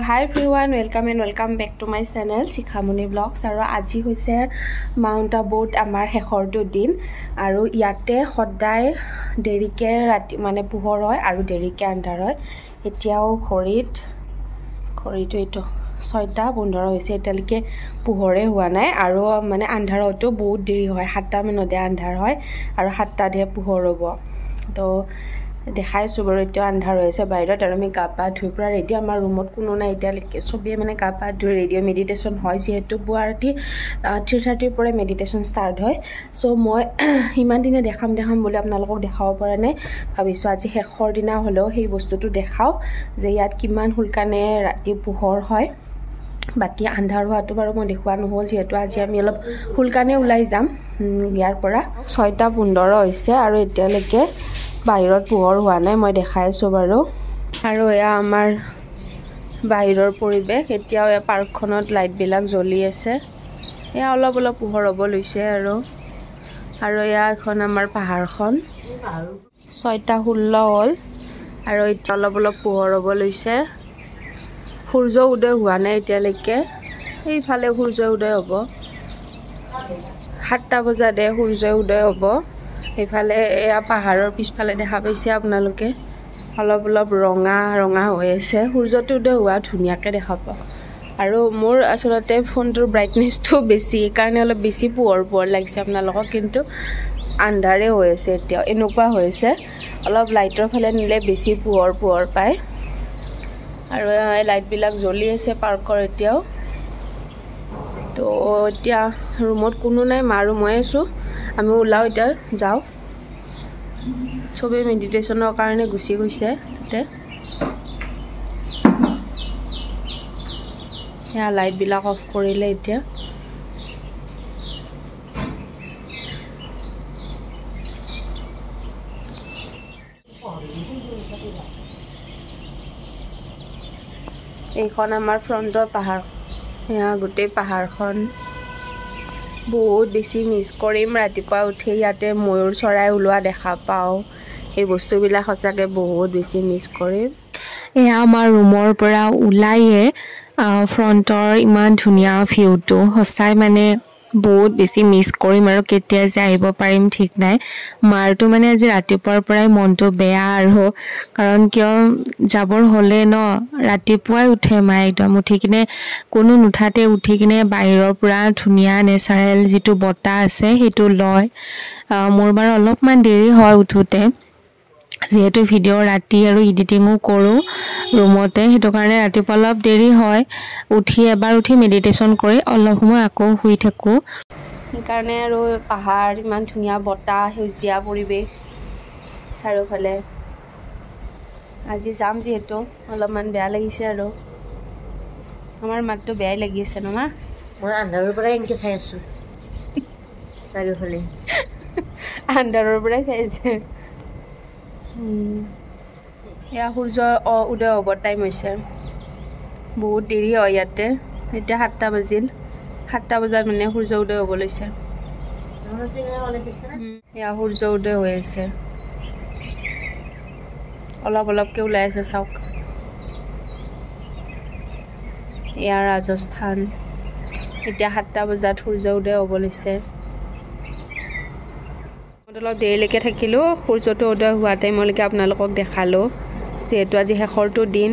Hi everyone, welcome back to my channel Shikhamoni Vlogs. Aru aji hoise Mount Abu amar hekhortu din aru iate hoddai derike rati mane puhor hoy aru derike andhar hoy. Etiao khorito eto 6:15 hoise etalike puhore hua nai aru mane andharoto bahut deri hoy 7টা manode andhar hoy aru 7টা de puhor hobo. To দেখাইছো বাৰু এতিয়া আন্ধাৰ হৈছে বাইৰত আৰু আমি গাপা ধুই পৰা ready আমাৰ ৰুমত কোনো নাই এতিয়ালৈকে সবে মানে গাপা ধুই ৰেডিঅ' মেডিটেশ্যন হয় যেহেতু পুৱাৰটি 3:30 পৰা মেডিটেশ্যন ষ্টাৰ্ট হয় সো মই ইমান দিনে দেখাম বুলি আপোনালোকক দেখাব পৰা নাই ভাবিছো আজি শেষৰ দিনা হলেও সেই বস্তুটো দেখাও যে ইয়াত কিমান হুলকানে ৰাতি পোহৰ হয় বাকি আন্ধাৰ হোৱাটো বাৰু মই দেখুৱা নহল যেহেতু আজি আমি অলপ হুলকানে ওলাই যাম ইয়াৰ পৰা 6:15 হৈছে আৰু এতিয়ালৈকে বাহিৰত পোহৰ হোৱা নাই মই দেখাইছো বাৰু আৰু এয়া আমাৰ বাহিৰৰ পৰিবেশ এতিয়াও এই পাৰ্কখনত লাইট বিলাক জ্বলি আছে এয়া অলপ পোহৰ হ'ব লৈছে আৰু এয়া এখন আমাৰ পাহাৰখন 6:16 হ'ল আৰু এতিয়া অলপ পোহৰ হ'ব লৈছে সূৰ্য উদয় হোৱা নাই এতিয়ালৈকে এইফালে সূৰ্য উদয় হ'ব 7টা বজাতে সূৰ্য উদয় হ'ব এফালে এয়া পাহাৰৰ পিছফালে দেখা পাইছে আপোনালোকে অলপ ৰঙা হৈ আছে সূৰ্যটো উদয় হোৱা ধুনিয়াকে দেখা পাও আৰু মোৰ আসলতে ফোনটোৰ ব্ৰাইটনেছটো বেছি কাৰণে অলপ বেছি পোহৰ লাগিছে আপোনালোকক কিন্তু আন্ধাৰে হৈ আছে এতিয়া এনেকুৱা হৈছে অলপ লাইটৰ ফালে নিলে বেছি পোহৰ পায় আৰু এই লাইট বিলাক জ্বলি আছে পাৰ্কৰ এতিয়াও তো এতিয়া ৰুমত কোনো নাই মাৰু মই আছো আমি ওলাও এতিয়া যাও সবে মেডিটেশ্যনৰ কাৰণে গুছি গৈছে তাতে ইয়া লাইট বিলাক অফ কৰিলে এতিয়া এইখন আমাৰ ফ্ৰন্টৰ পাহাৰ ইয়া গোটেই পাহাৰখন বহুত বেছি মিস কৰিম ৰাতিপুৱা উঠি ইয়াতে ময়ূৰ চৰাই ওলোৱা দেখা পাও এই বস্তুবিলাক সঁচাকে বহুত বেছি মিস কৰিম এয়া আমাৰ ৰুমৰ পৰা ওলাইয়ে ফ্ৰন্টৰ ইমান ধুনিয়া ভিউটো সঁচাই মানে বহুত বেছি মিস কৰিম আৰু কেতিয়া যে আহিব পাৰিম ঠিক নাই মাৰটো মানে আজি ৰাতিপুৱাৰ পৰাই মনটো বেয়া আৰু কাৰণ কিয় যাবৰ হলে ন ৰাতিপুৱাই উঠে মাই একদম উঠি কিনে কোনো নুঠাতে উঠি কিনে বাহিৰৰ পৰা ধুনিয়া নেচাৰেল যেটো বতা আছে হেতু লয় মোৰ বাৰ অলপমান দেৰি হয় উঠোতে যেহেতু ভিডিও ৰাতি আৰু এডিটিংও কৰো ৰুমতে হেতু কাৰণে ৰাতিপুৱা অলপ দেৰি হয় এবাৰ উঠি মেডিটেশ্যন কৰি অলপ সময় আকৌ শুই থাকো সেইকাৰণে আৰু পাহাৰ ইমান ধুনিয়া বতা হেউজিয়া পৰিবেশ চাৰিওফালে আজি যাম যেহেতু অলপমান বেয়া লাগিছে আৰু আমাৰ মাতটো বেয়াই লাগি আছে না মই আন্ধাৰৰ পৰা এনেকে চাই আছো চাৰিওফালে আন্ধাৰৰ পৰা চাইছে এয়া সূৰ্য উদয় হ'ব টাইম হৈছে বহুত দেৰি হয় ইয়াতে এতিয়া 7টা বাজিল 7টা বজাত মানে সূৰ্য উদয় হ'ব লৈছে এয়া সূৰ্য উদয় হৈ আছে অলপকে ওলাই আছে চাওক এয়া ৰাজস্থান এতিয়া 7টা বজাত সূৰ্য উদয় হ'ব লৈছে অলপ দেৰিলৈকে থাকিলো সূৰ্যটো উদয় হোৱা টাইমলৈকে আপোনালোকক দেখালো যেহেতু আজি শেষৰটো দিন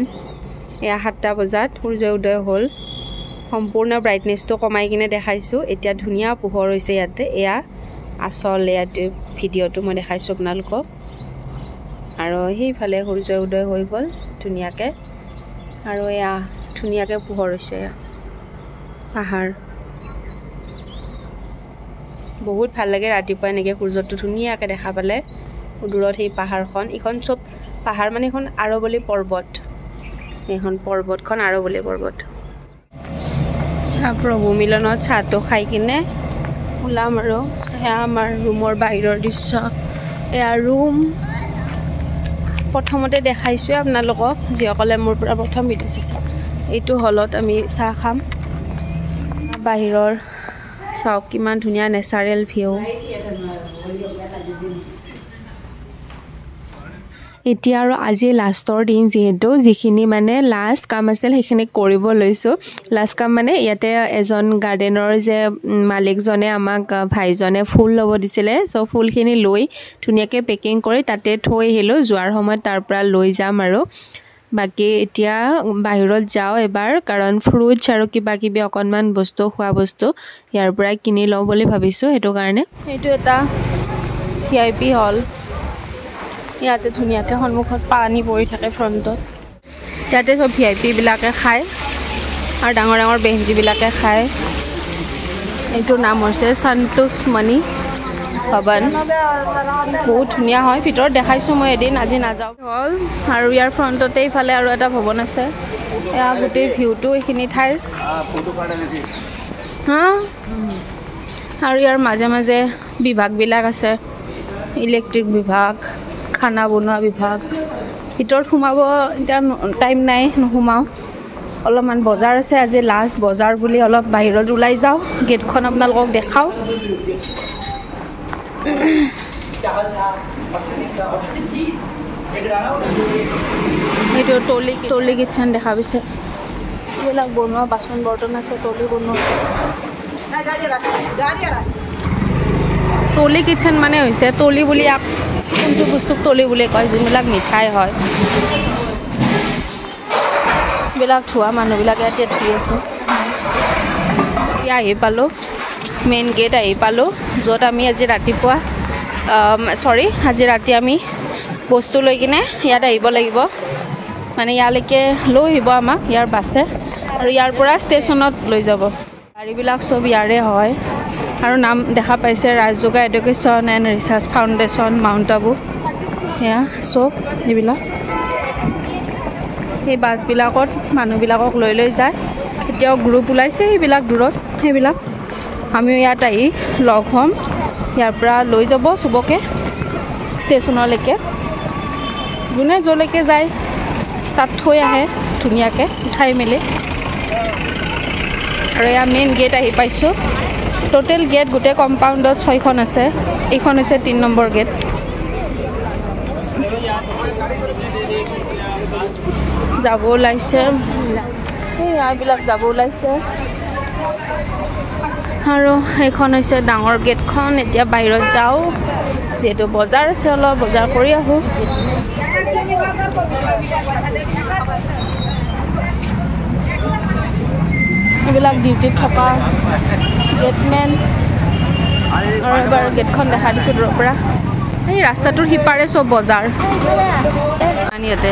এয়া 7টা বজাত সূৰ্য উদয় হ'ল সম্পূৰ্ণ ব্ৰাইটনেছটো কমাই কিনে দেখাইছো এতিয়া ধুনিয়া পোহৰ হৈছে ইয়াতে এয়া আসল ইয়াতে ভিডিওটো মই দেখাইছো আপোনালোকক আৰু সেইফালে সূৰ্য উদয় হৈ গ'ল ধুনিয়াকে আৰু এয়া ধুনিয়াকে পোহৰ হৈছে পাহাৰ বহুত ভাল লাগে ৰাতিপুৱা এনেকে সূৰ্যটো ধুনিয়াকে দেখা পালে দূৰত সেই পাহাৰখন ইখন সব পাহাৰ মানে এখন আৰৱলি পৰ্বত এখন পৰ্বতখন আৰৱলি পৰ্বত প্ৰভু মিলনত চাহটো খাই কিনে ওলাম আৰু এয়া আমাৰ ৰুমৰ বাহিৰৰ দৃশ্য এয়া ৰুম প্ৰথমতে দেখাইছো আপোনালোকক যিসকলে মোৰ পৰা প্ৰথম ভিডিও চাইছে এইটো হলত আমি চাহ খাম বাহিৰৰ চাওক কিমান ধুনিয়া নেচাৰেল ভিউ এতিয়া আৰু আজি লাষ্টৰ দিন যিহেতু যিখিনি মানে লাষ্ট কাম আছিল সেইখিনি কৰিব লৈছোঁ লাষ্ট কাম মানে ইয়াতে এজন গাৰ্ডেনৰ যে মালিকজনে আমাক ভাইজনে ফুল ল'ব দিছিলে চ' ফুলখিনি লৈ ধুনীয়াকৈ পেকিং কৰি তাতে থৈ আহিলোঁ যোৱাৰ সময়ত তাৰ পৰা লৈ যাম আৰু বাকী এতিয়া বাহিৰত যাওঁ এবাৰ কাৰণ ফ্ৰুটছ আৰু কিবা কিবি অকণমান বস্তু খোৱা বস্তু ইয়াৰ পৰা কিনি লওঁ বুলি ভাবিছোঁ সেইটো কাৰণে এইটো এটা VIP হল ইয়াতে ধুনীয়াকৈ সন্মুখত পানী পৰি থাকে ফ্ৰণ্টত ইয়াতে চব VIP বিলাকে খায় আৰু ডাঙৰ ডাঙৰ বেঞ্চবিলাকে খায় এইটোৰ নাম হৈছে সন্তোষ মণি ভৱন বহুত ধুনীয়া হয় ভিতৰত দেখাইছোঁ মই এদিন আজি নাযাওঁ হ'ল আৰু ইয়াৰ ফ্ৰণ্টতে ইফালে আৰু এটা ভৱন আছে এয়া গোটেই ভিউটো এইখিনি ঠাইৰ হা আৰু ইয়াৰ মাজে মাজে বিভাগবিলাক আছে ইলেক্ট্ৰিক বিভাগ খানা বনোৱা বিভাগ ভিতৰত সোমাব এতিয়া টাইম নাই নোসোমাওঁ অলপমান বজাৰ আছে আজি লাষ্ট বজাৰ বুলি অলপ বাহিৰত ওলাই যাওঁ গেটখন আপোনালোকক দেখাওঁ এইটো টলি কিটচেন দেখা পাইছে এইবিলাক বনোৱা বাচন বৰ্তন আছে টলি বনোৱা টলি কিটচেন মানে হৈছে টলি বুলি কোনটো বস্তুক টলি বুলি কয় যোনবিলাক মিঠাই হয় এইবিলাক ধোৱা মানুহবিলাকে এতিয়া ধুই আছে এতিয়া আহি পালোঁ মেইন গেট আহি পালোঁ য'ত আমি আজি ৰাতিপুৱা আজি ৰাতি আমি বস্তু লৈ কিনে ইয়াত আহিব লাগিব মানে ইয়ালৈকে লৈ আহিব আমাক ইয়াৰ বাছে আৰু ইয়াৰ পৰা ষ্টেচনত লৈ যাব গাড়ীবিলাক চব ইয়াৰে হয় আৰু নাম দেখা পাইছে Rajyoga education and research foundation Mount Abu সেয়া চব এইবিলাক সেই বাছবিলাকত মানুহবিলাকক লৈ যায় এতিয়াও গ্ৰুপ ওলাইছে সেইবিলাক দূৰত সেইবিলাক আমিও ইয়াত আহি লগ হ'ম ইয়াৰ পৰা লৈ যাব চবকে ষ্টেচনলৈকে যোনে য'লৈকে যায় তাত থৈ আহে ধুনীয়াকৈ উঠাই মেলি আৰু এয়া মেইন গেট আহি পাইছোঁ টোটেল গেট গোটেই কম্পাউণ্ডত 6খন আছে এইখন হৈছে 3 নম্বৰ গেট যাব ওলাইছে এইবিলাক যাব ওলাইছে আৰু এইখন হৈছে ডাঙৰ গেটখন এতিয়া বাহিৰত যাওঁ যিহেতু বজাৰ আছে অলপ বজাৰ কৰি আহোঁ এইবিলাক ডিউটিত থকা গেটমেন আৰু এবাৰ গেটখন দেখা দিছোঁ দূৰৰ পৰা এই ৰাস্তাটোৰ সিপাৰে চব বজাৰ ইয়াতে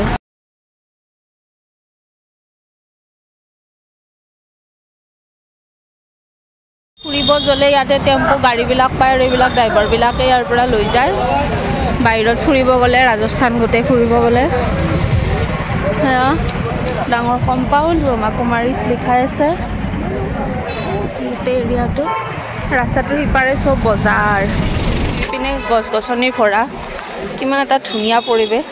ফুৰিব গ'লে ইয়াতে টেম্পু গাড়ীবিলাক পায় আৰু এইবিলাক ড্ৰাইভাৰবিলাকে ইয়াৰ পৰা লৈ যায় বাহিৰত ফুৰিব গ'লে ৰাজস্থান গোটেই ফুৰিব গ'লে সেয়া ডাঙৰ কম্পাউণ্ড ব্ৰহ্মাকুমাৰীজ লিখাই আছে গোটেই এৰিয়াটো ৰাস্তাটোৰ সিপাৰে চব বজাৰ পিনে গছ গছনি ভৰা কিমান এটা ধুনীয়া পৰিৱেশ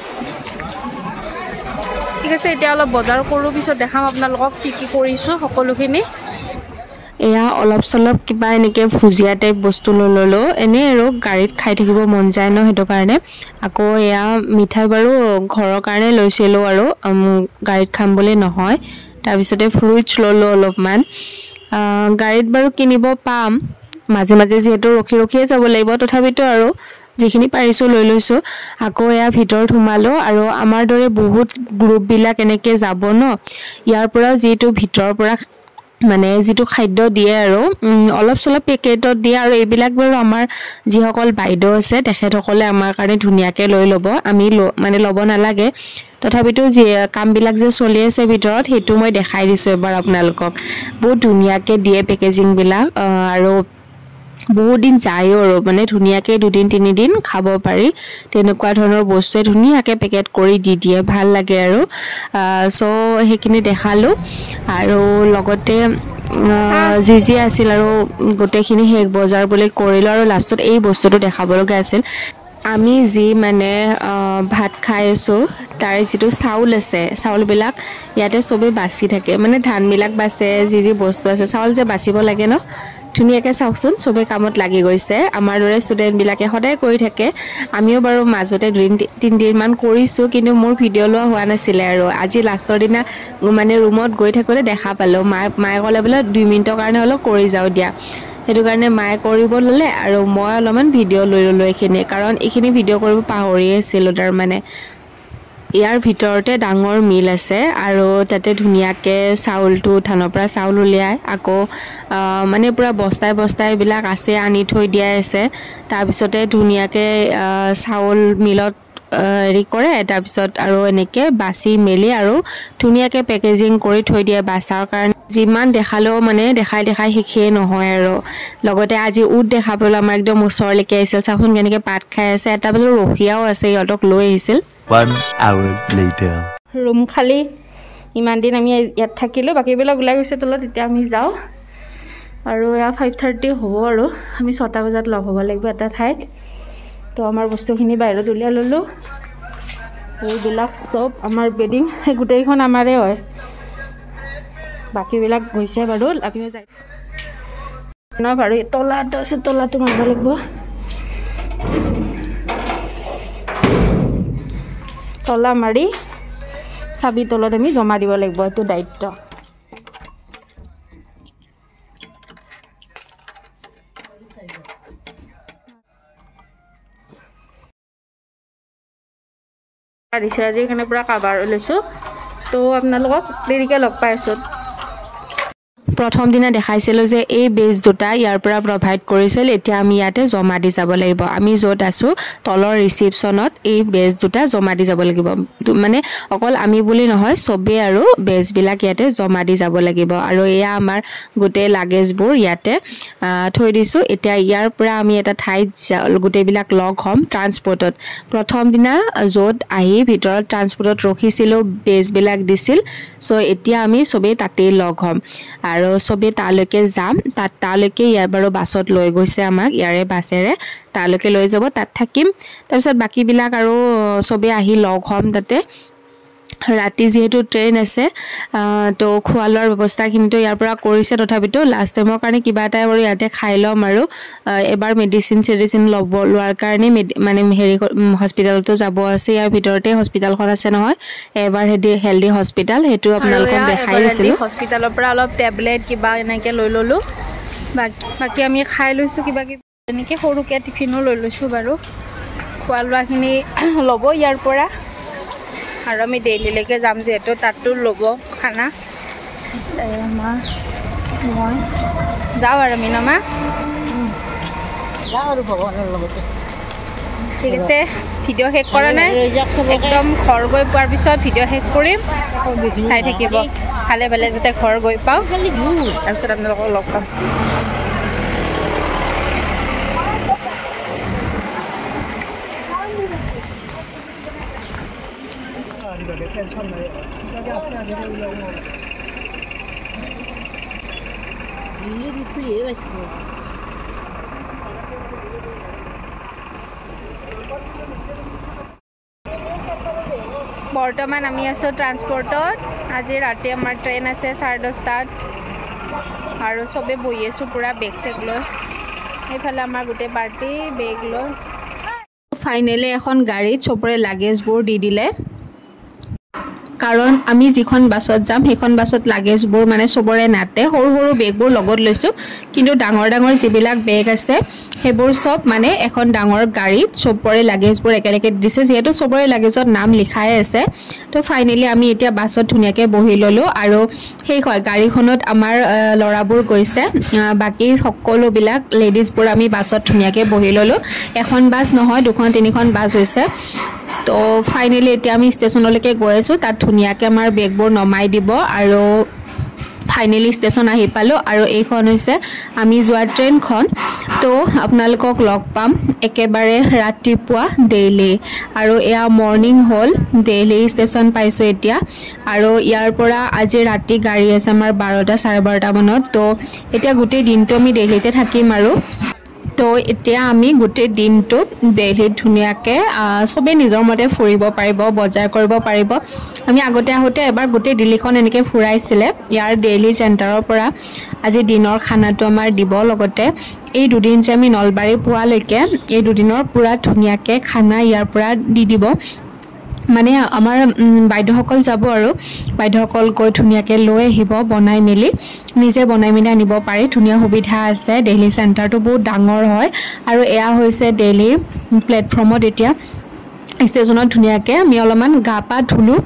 ঠিক আছে এতিয়া অলপ বজাৰ কৰোঁ পিছত দেখাম আপোনালোকক কি কি কৰিছোঁ সকলোখিনি এয়া অলপ চলপ কিবা এনেকৈ ভুজিয়া টাইপ বস্তু লৈ ল'লোঁ এনেই আৰু গাড়ীত খাই থাকিব মন যায় ন সেইটো কাৰণে আকৌ এয়া মিঠাই বাৰু ঘৰৰ কাৰণে লৈছিলোঁ আৰু গাড়ীত খাম বুলি নহয় তাৰপিছতে ফ্ৰুটছ ল'লোঁ অলপমান গাড়ীত বাৰু কিনিব পাম মাজে মাজে যিহেতু ৰখিয়ে যাব লাগিব তথাপিতো আৰু যিখিনি পাৰিছোঁ লৈ লৈছোঁ আকৌ এয়া ভিতৰত সোমালোঁ আৰু আমাৰ দৰে বহুত গ্ৰুপবিলাক এনেকৈ যাব ন ইয়াৰ পৰা যিটো ভিতৰৰ পৰা মানে যিটো খাদ্য দিয়ে আৰু অলপ চলপ পেকেটত দিয়ে আৰু এইবিলাক বাৰু আমাৰ যিসকল বাইদেউ আছে তেখেতসকলে আমাৰ কাৰণে ধুনীয়াকৈ লৈ ল'ব আমি মানে ল'ব নালাগে তথাপিতো যি কামবিলাক যে চলি আছে ভিতৰত সেইটো মই দেখাই দিছোঁ এবাৰ আপোনালোকক বহুত ধুনীয়াকৈ দিয়ে পেকেজিংবিলাক আৰু বহুত দিন যায়ও আৰু মানে ধুনীয়াকৈ 2-3 দিন খাব পাৰি তেনেকুৱা ধৰণৰ বস্তুৱে ধুনীয়াকৈ পেকেট কৰি দি দিয়ে ভাল লাগে আৰু চ' সেইখিনি দেখালোঁ আৰু লগতে যি আছিল আৰু গোটেইখিনি শেষ বজাৰ বুলি কৰিলোঁ আৰু লাষ্টত এই বস্তুটো দেখাব লগা আছিল আমি যি মানে ভাত খাই আছোঁ তাৰ যিটো চাউল আছে চাউলবিলাক ইয়াতে চবেই বাচি থাকে মানে ধানবিলাক বাচে যি বস্তু আছে চাউল যে বাচিব লাগে ন ধুনীয়াকৈ চাওকচোন চবেই কামত লাগি গৈছে আমাৰ দৰে ষ্টুডেণ্টবিলাকে সদায় কৰি থাকে আমিও বাৰু মাজতে 2-3 দিনমান কৰিছোঁ কিন্তু মোৰ ভিডিঅ' লোৱা হোৱা নাছিলে আৰু আজি লাষ্টৰ দিনা মানে ৰুমত গৈ থাকোঁতে দেখা পালোঁ মায়ে ক'লে বোলে 2 মিনিটৰ কাৰণে অলপ কৰি যাওঁ দিয়া সেইটো কাৰণে মায়ে কৰিব ল'লে আৰু মই অলপমান ভিডিঅ' লৈ ল'লোঁ এইখিনি কাৰণ এইখিনি ভিডিঅ' কৰিব পাহৰিয়ে আছিলোঁ তাৰমানে ইয়াৰ ভিতৰতে ডাঙৰ মিল আছে আৰু তাতে ধুনীয়াকৈ চাউলটো ধানৰ পৰা চাউল উলিয়াই আকৌ মানে পুৰা বস্তাই বিলাক আছে আনি থৈ দিয়াই আছে তাৰপিছতে ধুনীয়াকৈ চাউল মিলত হেৰি কৰে তাৰপিছত আৰু এনেকৈ বাছি মেলি আৰু ধুনীয়াকৈ পেকেজিং কৰি থৈ দিয়ে বাছাৰ কাৰণে যিমান দেখালেও মানে দেখাই শেষেই নহয় আৰু লগতে আজি উট দেখা পালোঁ আমাৰ একদম ওচৰলৈকে আহিছিল চাওকচোন কেনেকৈ পাত খাই আছে এটা বজাত ৰখীয়াও আছে সিহঁতক লৈ আহিছিল 1 hour later ৰুম খালি ইমান দিন আমি ইয়াত থাকিলোঁ বাকীবিলাক ওলাই গৈছে তলত এতিয়া আমি যাওঁ আৰু এয়া 5:30 হ'ব আৰু আমি 6টা বজাত লগ হ'ব লাগিব এটা ঠাইত তো আমাৰ বস্তুখিনি বাহিৰত উলিয়াই ল'লোঁ এইবিলাক চব আমাৰ বেডিং গোটেইখন আমাৰে হয় বাকীবিলাক গৈছে বাৰু আমিও যাই ন বাৰু তলাটো আছে তলাটো মাৰিব লাগিব তলা মাৰি চাবি তলত আমি জমা দিব লাগিব এইটো দায়িত্ব দিছে আজি এইখানে পুৰা কাভাৰ লৈছোঁ তো আপোনালোকক দেৰিকৈ লগ পাই আছোঁ প্ৰথম দিনা দেখাইছিলোঁ যে এই বেজ দুটা ইয়াৰ পৰা প্ৰভাইড কৰিছিল এতিয়া আমি ইয়াতে জমা দি যাব লাগিব আমি য'ত আছোঁ তলৰ ৰিচিপশ্যনত এই বেজ দুটা জমা দি যাব লাগিব মানে অকল আমি বুলি নহয় চবেই আৰু বেজবিলাক ইয়াতে জমা দি যাব লাগিব আৰু এয়া আমাৰ গোটেই লাগেজবোৰ ইয়াতে থৈ দিছোঁ এতিয়া ইয়াৰ পৰা আমি এটা ঠাইত গোটেইবিলাক লগ হ'ম ট্ৰান্সপৰ্টত প্ৰথম দিনা য'ত আহি ভিতৰত ট্ৰান্সপৰ্টত ৰখিছিলোঁ বেজবিলাক দিছিল চ' এতিয়া আমি চবেই তাতেই লগ হ'ম আৰু চবেই তালৈকে যাম তালৈকে ইয়াৰ বাৰু বাছত লৈ গৈছে আমাক ইয়াৰে বাছেৰে তালৈকে লৈ যাব তাত থাকিম তাৰপিছত বাকীবিলাক আৰু চবেই আহি লগ হ'ম তাতে ৰাতি যেহেতু ট্ৰেইন আছে তো খোৱা লোৱাৰ ব্যৱস্থাখিনিতো ইয়াৰ পৰা কৰিছে তথাপিতো লাষ্ট টাইমৰ কাৰণে কিবা এটা বাৰু ইয়াতে খাই ল'ম আৰু এবাৰ মেডিচিন লোৱাৰ কাৰণে মানে হেৰি হস্পিটেলতো যাব আছে ইয়াৰ ভিতৰতে হস্পিটেলখন আছে নহয় এবাৰ হেল্ডি হস্পিটেল সেইটো আপোনালোকক দেখাই দিছিলোঁ হস্পিটেলৰ পৰা অলপ টেবলেট কিবা এনেকৈ লৈ ল'লোঁ বাকী আমি খাই লৈছোঁ কিবা কিবি এনেকৈ সৰুকৈ টিফিনো লৈ লৈছোঁ বাৰু খোৱা লোৱাখিনি ল'ব ইয়াৰ পৰা আৰু আমি ডেইলিলৈকে যাম যিহেতু তাতো ল'ব খানা মই যাওঁ আৰু মিনমা যাওঁ আৰু ভগৱানৰ লগতে ঠিক আছে ভিডিঅ' শেষ কৰা নাই একদম ঘৰ গৈ পোৱাৰ পিছত ভিডিঅ' শেষ কৰিম চাই থাকিব ভালে ভালে যাতে ঘৰ গৈ পাওঁ তাৰপিছত আপোনালোকক লগ পাম বৰ্তমান আমি আছোঁ ট্ৰান্সপৰ্টত আজি ৰাতি আমাৰ ট্ৰেইন আছে 10:30 আৰু চবেই বহি আছোঁ পূৰা বেগ চেগ লৈ সেইফালে আমাৰ গোটেই পাৰ্টি বেগ লৈ ফাইনেলি এখন গাড়ীত চবৰে লাগেজবোৰ দি দিলে কাৰণ আমি যিখন বাছত যাম সেইখন বাছত লাগেজবোৰ মানে চবৰে নাতে সৰু সৰু বেগবোৰ লগত লৈছোঁ কিন্তু ডাঙৰ যিবিলাক বেগ আছে সেইবোৰ চব মানে এখন ডাঙৰ গাড়ীত চবৰে লাগেজবোৰ একেলগে দিছে যিহেতু চবৰে লাগেজত নাম লিখাই আছে তো ফাইনেলি আমি এতিয়া বাছত ধুনীয়াকৈ বহি ল'লোঁ আৰু সেই হয় গাড়ীখনত আমাৰ ল'ৰাবোৰ গৈছে বাকী সকলোবিলাক লেডিজবোৰ আমি বাছত ধুনীয়াকৈ বহি ল'লোঁ এখন বাছ নহয় 2-3খন বাছ হৈছে তো ফাইনেলি এতিয়া আমি ষ্টেচনলৈকে গৈ আছোঁ তাত ধুনীয়াকৈ আমাৰ বেগবোৰ নমাই দিব আৰু ফাইনেলি ষ্টেচন আহি পালোঁ আৰু এইখন হৈছে আমি যোৱা ট্ৰেইনখন তো আপোনালোকক লগ পাম একেবাৰে ৰাতিপুৱা ডেইলি আৰু এয়া মৰ্ণিং হ'ল ডেইলি ষ্টেচন পাইছোঁ এতিয়া আৰু ইয়াৰ পৰা আজি ৰাতি গাড়ী আছে আমাৰ 12টা 12:30 মানত তো এতিয়া গোটেই দিনটো আমি ডেইলিতে থাকিম আৰু তো এতিয়া আমি গোটেই দিনটো দিল্লীত ধুনীয়াকৈ চবেই নিজৰ মতে ফুৰিব পাৰিব, বজাৰ কৰিব পাৰিব। আমি আগতে আহোঁতে এবাৰ গোটেই দিল্লীখন এনেকৈ ফুৰাইছিলে। ইয়াৰ দিল্লী চেণ্টাৰৰ পৰা আজি দিনৰ খানাটো আমাৰ দিব, লগতে এই দুদিন যে আমি নলবাৰী পোৱালৈকে এই দুদিনৰ পূৰা ধুনীয়াকৈ খানা ইয়াৰ পৰা দি দিব। মানে আমাৰ বাইদেউসকল যাব আৰু বাইদেউসকল গৈ ধুনীয়াকৈ লৈ আহিব, বনাই মেলি নিজে বনাই মেলি আনিব পাৰি। ধুনীয়া সুবিধা আছে। দিল্লী চেণ্টাৰটো বহুত ডাঙৰ হয় আৰু এয়া হৈছে দিল্লী প্লেটফৰ্মত এতিয়া ষ্টেচনত ধুনীয়াকৈ আমি অলপমান গা পা ধুলোঁ,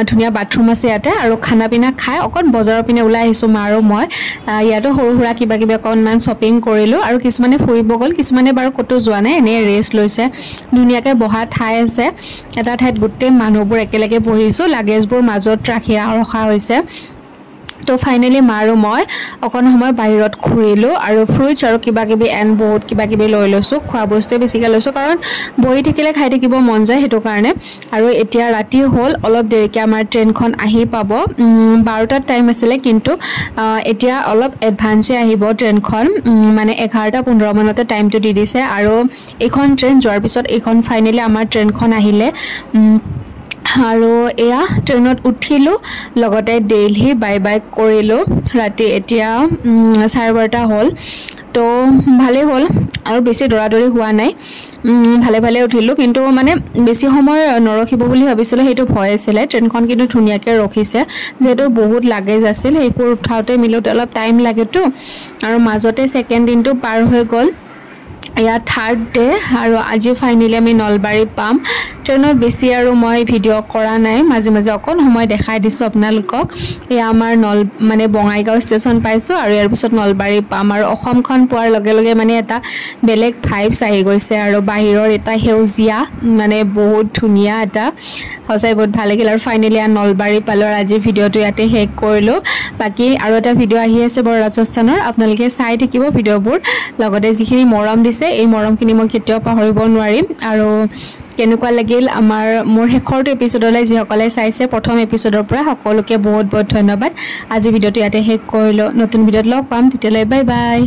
ধুনীয়া বাথৰুম আছে ইয়াতে, আৰু খানা পিনা খাই অকণ বজাৰৰ পিনে ওলাই আহিছোঁ মা আৰু মই। ইয়াতো সৰু সুৰা কিবা কিবি অকণমান শ্বপিং কৰিলোঁ, আৰু কিছুমানে ফুৰিব গ'ল, কিছুমানে বাৰু ক'তো যোৱা নাই, এনেই ৰেষ্ট লৈছে। ধুনীয়াকৈ বহা ঠাই আছে, এটা ঠাইত গোটেই মানুহবোৰ একেলগে বহিছোঁ, লাগেজবোৰ মাজত ৰখা হৈছে। তো ফাইনেলি মা আৰু মই অকণ সময় বাহিৰত ঘূৰিলোঁ আৰু ফ্ৰুইটছ আৰু কিবা কিবি বহুত কিবা কিবি লৈ লৈছোঁ। খোৱা বস্তুৱে বেছিকৈ লৈছোঁ, কাৰণ বহি থাকিলে খাই থাকিব মন যায়, সেইটো কাৰণে। আৰু এতিয়া ৰাতি হ'ল, অলপ দেৰিকৈ আমাৰ ট্ৰেইনখন আহি পাব। 12টাত টাইম আছিলে, কিন্তু এতিয়া অলপ এডভান্সে আহিব ট্ৰেইনখন, মানে 11:15 মানতে টাইমটো দি দিছে। আৰু এইখন ট্ৰেইন যোৱাৰ পিছত এইখন ফাইনেলি আমাৰ ট্ৰেইনখন আহিলে। আৰু এয়া ট্ৰেইনত উঠিলোঁ, লগতে দিল্লী বাই বাই কৰিলোঁ। ৰাতি এতিয়া 12:30 হ'ল। তো ভালেই হ'ল, আৰু বেছি দৌৰাদৌৰি হোৱা নাই, ভালে উঠিলোঁ। কিন্তু মানে বেছি সময় নৰখিব বুলি ভাবিছিলোঁ, সেইটো ভয় আছিলে। ট্ৰেইনখন কিন্তু ধুনীয়াকৈ ৰখিছে, যিহেতু বহুত লাগেজ আছিল, সেইবোৰ উঠাওঁতে মিলোতে অলপ টাইম লাগেতো। আৰু মাজতে ছেকেণ্ড দিনটো পাৰ হৈ গ'ল, এয়া থাৰ্ড ডে, আৰু আজি ফাইনেলি আমি নলবাৰী পাম। ট্ৰেইনত বেছি আৰু মই ভিডিঅ' কৰা নাই, মাজে মাজে অকণ সময় দেখাই দিছোঁ আপোনালোকক। এয়া আমাৰ মানে বঙাইগাঁও ষ্টেচন পাইছোঁ, আৰু ইয়াৰ পিছত নলবাৰী পাম। আৰু অসমখন পোৱাৰ লগে লগে মানে এটা বেলেগ ভাইবছ আহি গৈছে, আৰু বাহিৰৰ এটা সেউজীয়া মানে বহুত ধুনীয়া এটা, সঁচাই বহুত ভাল লাগিল। আৰু ফাইনেলি নলবাৰী পালোঁ, আৰু আজিৰ ভিডিঅ'টো ইয়াতে শেষ কৰিলোঁ। বাকী আৰু এটা ভিডিঅ' আহি আছে বাৰু ৰাজস্থানৰ, আপোনালোকে চাই থাকিব ভিডিঅ'বোৰ। লগতে যিখিনি মৰম দিছে, এই মৰমখিনি মই কেতিয়াও পাহৰিব নোৱাৰিম। আৰু কেনেকুৱা লাগিল মোৰ শেষৰটো এপিছ'ডলৈ যিসকলে চাইছে প্ৰথম এপিছ'ডৰ পৰা, সকলোকে বহুত বহুত ধন্যবাদ। আজি ভিডিঅ'টো ইয়াতে শেষ কৰিলোঁ, নতুন ভিডিঅ'ত লগ পাম, তেতিয়ালৈ বাই বাই।